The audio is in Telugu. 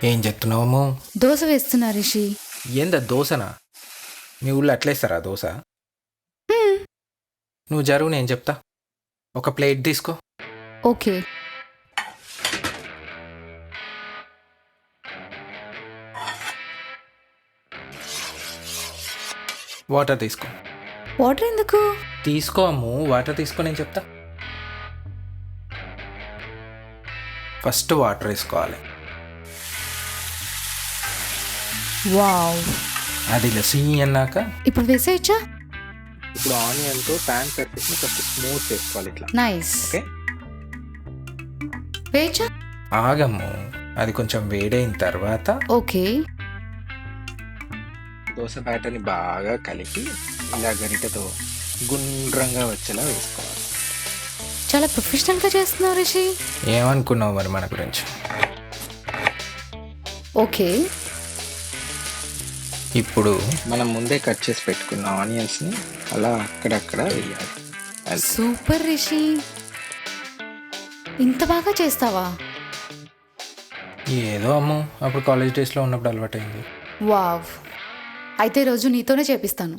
ఏం చెప్తున్నావు? దోశ వేస్తున్నా రిషి. ఏందా దోశనా? మీ ఊళ్ళో అట్లేస్తారా దోశ? నువ్వు జరువు, నేను చెప్తా. ఒక ప్లేట్ తీసుకో. ఓకే. వాటర్ తీసుకో. వాటర్ ఎందుకు? తీసుకో అమ్ము, వాటర్ తీసుకో, నేను చెప్తా. ఫస్ట్ వాటర్ వేసుకోవాలి. వావ్. అది లస్సీ అన్నాక ఇప్పుడు వేసేయచ్చా? ఇప్పుడు ఆనియన్తో ప్యాన్ సర్ఫేస్ని ఫస్ట్ స్మూత్ చేసుకోవాలి ఇట్లా. నైస్. ఓకే, వేయచ్చా? ఆగమ్ము, అది కొంచెం వేడైన తర్వాత ఓకే. దోశ బ్యాటర్ని బాగా కలిపి ఇలా గరిటెతో గుండ్రంగా వచ్చేలా వేసుకోవాలి. చాలా ప్రొఫెషనల్గా చేస్తున్నావు రిషి. ఏమనుకున్నావు మరి మన గురించి? ఓకే. ఇప్పుడు మనం ముందే కట్ చేసి పెట్టుకున్న ఆనియన్స్ని అలా అక్కడక్కడ వేయాలి. సూపర్ రిషి, ఇంత బాగా చేస్తావా? ఏదో అమ్ము, అప్పుడు కాలేజ్ డేస్లో ఉన్నప్పుడు అలవాటైంది. వావ్. అయితే రోజు నీతోనే చేపిస్తాను.